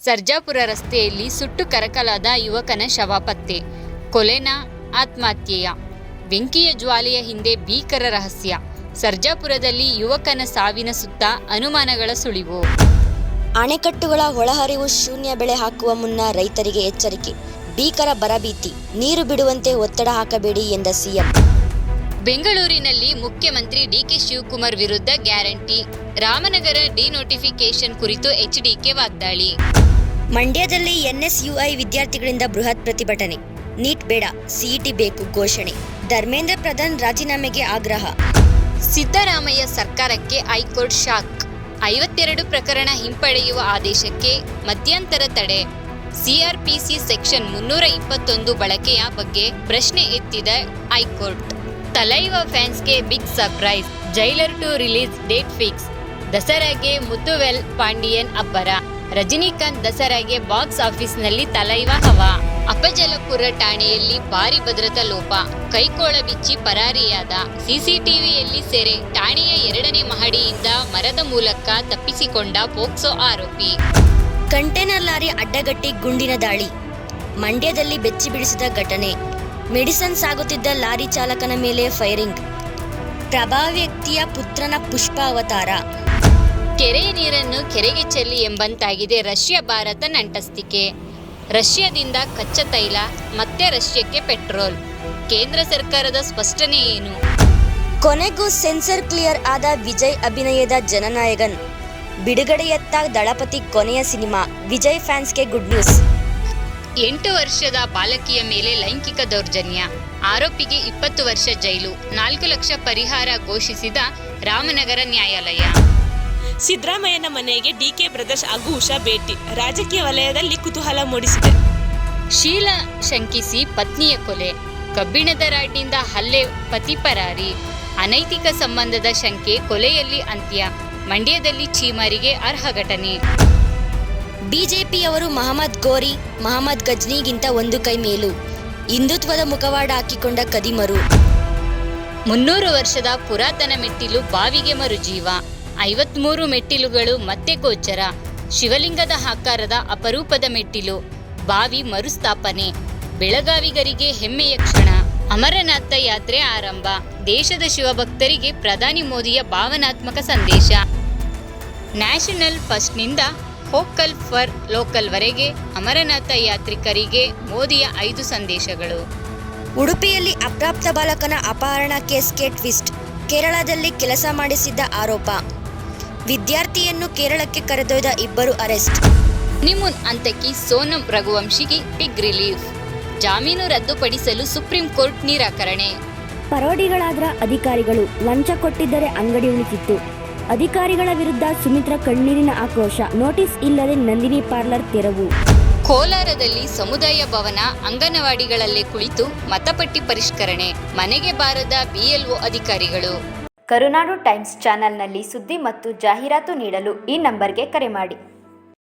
ಸರ್ಜಾಪುರ ರಸ್ತೆಯಲ್ಲಿ ಸುಟ್ಟು ಕರಕಲಾದ ಯುವಕನ ಶವ ಪತ್ತೆ. ಕೊಲೆನ ಆತ್ಮಹತ್ಯೆಯ? ಬೆಂಕಿಯ ಜ್ವಾಲೆಯ ಹಿಂದೆ ಭೀಕರ ರಹಸ್ಯ. ಸರ್ಜಾಪುರದಲ್ಲಿ ಯುವಕನ ಸಾವಿನ ಸುತ್ತ ಅನುಮಾನಗಳ ಸುಳಿವು. ಅಣೆಕಟ್ಟುಗಳ ಒಳಹರಿವು ಶೂನ್ಯ ಬೆಳೆ ಹಾಕುವ ಮುನ್ನ ರೈತರಿಗೆ ಎಚ್ಚರಿಕೆ. ಭೀಕರ ಬರಭೀತಿ, ನೀರು ಬಿಡುವಂತೆ ಒತ್ತಡ ಹಾಕಬೇಡಿ ಎಂದ ಸಿಎಂ. ಬೆಂಗಳೂರಿನಲ್ಲಿ ಮುಖ್ಯಮಂತ್ರಿ ಡಿಕೆ ಶಿವಕುಮಾರ್ ವಿರುದ್ಧ ಗ್ಯಾರಂಟಿ. ರಾಮನಗರ ಡಿನೋಟಿಫಿಕೇಶನ್ ಕುರಿತು ಎಚ್ಡಿಕೆ ವಾಗ್ದಾಳಿ. ಮಂಡ್ಯದಲ್ಲಿ ಎನ್ಎಸ್ಯುಐ ವಿದ್ಯಾರ್ಥಿಗಳಿಂದ ಬೃಹತ್ ಪ್ರತಿಭಟನೆ. ನೀಟ್ ಬೇಡ, ಸಿಇಟಿ ಬೇಕು ಘೋಷಣೆ. ಧರ್ಮೇಂದ್ರ ಪ್ರಧಾನ್ ರಾಜೀನಾಮೆಗೆ ಆಗ್ರಹ. ಸಿದ್ದರಾಮಯ್ಯ ಸರ್ಕಾರಕ್ಕೆ ಹೈಕೋರ್ಟ್ ಶಾಕ್. 52 ಪ್ರಕರಣ ಹಿಂಪಡೆಯುವ ಆದೇಶಕ್ಕೆ ಮಧ್ಯಂತರ ತಡೆ. ಸಿಆರ್ಪಿಸಿ ಸೆಕ್ಷನ್ 321 ಬಳಕೆಯ ಬಗ್ಗೆ ಪ್ರಶ್ನೆ ಎತ್ತಿದ ಹೈಕೋರ್ಟ್. ತಲೈವಾ ಫ್ಯಾನ್ಸ್ಗೆ big surprise. Jailer 2 release date fix. ದಸರಾಗೆ ಮುತ್ತುವೆಲ್ ಪಾಂಡಿಯನ್ ಅಬ್ಬರ. ರಜನಿಕಾಂತ್ ದಸರಾಗೆ ಬಾಕ್ಸ್ ಆಫೀಸ್ನಲ್ಲಿ ತಲೈವಾ ಹವಾ. ಅಪಜಲಪುರ ಠಾಣೆಯಲ್ಲಿ ಭಾರಿ ಭದ್ರತಾ ಲೋಪ. ಕೈಕೋಳ ಬಿಚ್ಚಿ ಪರಾರಿಯಾದ. ಸಿಸಿಟಿವಿಯಲ್ಲಿ ಸೆರೆ. ಠಾಣೆಯ 2ನೇ ಮಹಡಿಯಿಂದ ಮರದ ಮೂಲಕ ತಪ್ಪಿಸಿಕೊಂಡ ಪೋಕ್ಸೋ ಆರೋಪಿ. ಕಂಟೈನರ್ ಲಾರಿ ಅಡ್ಡಗಟ್ಟಿ ಗುಂಡಿನ ದಾಳಿ. ಮಂಡ್ಯದಲ್ಲಿ ಬೆಚ್ಚಿ ಬಿಡಿಸಿದ ಘಟನೆ. ಮೆಡಿಸನ್ ಸಾಗುತ್ತಿದ್ದ ಲಾರಿ ಚಾಲಕನ ಮೇಲೆ ಫೈರಿಂಗ್. ಪ್ರಭಾವಿ ವ್ಯಕ್ತಿಯ ಪುತ್ರನ ಪುಷ್ಪ ಅವತಾರ. ಕೆರೆಯ ನೀರನ್ನು ಕೆರೆಗೆ ಚೆಲ್ಲಿ ಎಂಬಂತಾಗಿದೆ ರಷ್ಯಾ ಭಾರತ ನಂಟಸ್ತಿಕೆ. ರಷ್ಯಾದಿಂದ ಕಚ್ಚಾ ತೈಲ, ಮತ್ತೆ ರಷ್ಯಾಕ್ಕೆ ಪೆಟ್ರೋಲ್. ಕೇಂದ್ರ ಸರ್ಕಾರದ ಸ್ಪಷ್ಟನೆ ಏನು? ಕೊನೆಗೂ ಸೆನ್ಸರ್ ಕ್ಲಿಯರ್ ಆದ ವಿಜಯ್ ಅಭಿನಯದ ಜನನಾಯಕನ್. ಬಿಡುಗಡೆಯತ್ತ ದಳಪತಿ ಕೊನೆಯ ಸಿನಿಮಾ. ವಿಜಯ್ ಫ್ಯಾನ್ಸ್ಗೆ ಗುಡ್ ನ್ಯೂಸ್. 8 ವರ್ಷದ ಬಾಲಕಿಯ ಮೇಲೆ ಲೈಂಗಿಕ ದೌರ್ಜನ್ಯ. ಆರೋಪಿಗೆ 20 ವರ್ಷ ಜೈಲು. 4 ಲಕ್ಷ ಪರಿಹಾರ ಘೋಷಿಸಿದ ರಾಮನಗರ ನ್ಯಾಯಾಲಯ. ಸಿದ್ದರಾಮಯ್ಯನ ಮನೆಗೆ ಡಿಕೆ ಬ್ರದರ್ಸ್ ಹಾಗೂ ಉಷಾ ಭೇಟಿ ರಾಜಕೀಯ ವಲಯದಲ್ಲಿ ಕುತೂಹಲ ಮೂಡಿಸಿದೆ. ಶೀಲಾ ಶಂಕಿಸಿ ಪತ್ನಿಯ ಕೊಲೆ. ಕಬ್ಬಿಣದ ರಾಡ್ನಿಂದ ಹಲ್ಲೆ, ಪತಿ ಪರಾರಿ. ಅನೈತಿಕ ಸಂಬಂಧದ ಶಂಕೆ, ಕೊಲೆಯಲ್ಲಿ ಅಂತ್ಯ. ಮಂಡ್ಯದಲ್ಲಿ ಚೀಮಾರಿಗೆ ಅರ್ಹ ಘಟನೆ. ಬಿಜೆಪಿಯವರು ಮಹಮ್ಮದ್ ಗೋರಿ, ಮಹಮ್ಮದ್ ಗಜ್ನಿಗಿಂತ ಒಂದು ಕೈ ಮೇಲು. ಹಿಂದುತ್ವದ ಮುಖವಾಡ ಹಾಕಿಕೊಂಡ ಕದಿಮರು. 300 ವರ್ಷದ ಪುರಾತನ ಮೆಟ್ಟಿಲು ಬಾವಿಗೆ ಮರುಜೀವ. 53 ಮೆಟ್ಟಿಲುಗಳು ಮತ್ತೆ ಗೋಚರ. ಶಿವಲಿಂಗದ ಆಕಾರದ ಅಪರೂಪದ ಮೆಟ್ಟಿಲು. ಬಾವಿ ಮರುಸ್ಥಾಪನೆ. ಬೆಳಗಾವಿಗರಿಗೆ ಹೆಮ್ಮೆಯ ಕ್ಷಣ. ಅಮರನಾಥ ಯಾತ್ರೆ ಆರಂಭ. ದೇಶದ ಶಿವಭಕ್ತರಿಗೆ ಪ್ರಧಾನಿ ಮೋದಿಯ ಭಾವನಾತ್ಮಕ ಸಂದೇಶ. ನ್ಯಾಷನಲ್ ಫಸ್ಟ್ನಿಂದ ವೋಕಲ್ ಫಾರ್ ಲೋಕಲ್ವರೆಗೆ ಅಮರನಾಥ ಯಾತ್ರಿಕರಿಗೆ ಮೋದಿಯ 5 ಸಂದೇಶಗಳು. ಉಡುಪಿಯಲ್ಲಿ ಅಪ್ರಾಪ್ತ ಬಾಲಕನ ಅಪಹರಣ ಕೇಸ್ಗೆ ಟ್ವಿಸ್ಟ್. ಕೇರಳದಲ್ಲಿ ಕೆಲಸ ಮಾಡಿಸಿದ್ದ ಆರೋಪ. ವಿದ್ಯಾರ್ಥಿಯನ್ನು ಕೇರಳಕ್ಕೆ ಕರೆದೊಯ್ದ 2 ಅರೆಸ್ಟ್. ನಿಮುನ್ ಅಂತಕಿ ಸೋನಂ ರಘುವಂಶಿಗೆ ಬಿಗ್ ರಿಲೀಫ್. ಜಾಮೀನು ರದ್ದುಪಡಿಸಲು ಸುಪ್ರೀಂ ಕೋರ್ಟ್ ನಿರಾಕರಣೆ. ಪರೋಡಿಗಳಾದ ಅಧಿಕಾರಿಗಳು ಲಂಚ ಕೊಟ್ಟಿದ್ದರೆ ಅಂಗಡಿ ಉಳಿತಿತ್ತು. ಅಧಿಕಾರಿಗಳ ವಿರುದ್ಧ ಸುಮಿತ್ರಾ ಕಣ್ಣೀರಿನ ಆಕ್ರೋಶ. ನೋಟಿಸ್ ಇಲ್ಲದೆ ನಂದಿನಿ ಪಾರ್ಲರ್ ತೆರವು. ಕೋಲಾರದಲ್ಲಿ ಸಮುದಾಯ ಭವನ, ಅಂಗನವಾಡಿಗಳಲ್ಲೇ ಕುಳಿತು ಮತಪಟ್ಟಿ ಪರಿಷ್ಕರಣೆ. ಮನೆಗೆ ಬಾರದ ಬಿಎಲ್ಒ ಅಧಿಕಾರಿಗಳು. ಕರುನಾಡು ಟೈಮ್ಸ್ ಚಾನೆಲ್ನಲ್ಲಿ ಸುದ್ದಿ ಮತ್ತು ಜಾಹೀರಾತು ನೀಡಲು ಈ ನಂಬರ್ಗೆ ಕರೆ ಮಾಡಿ.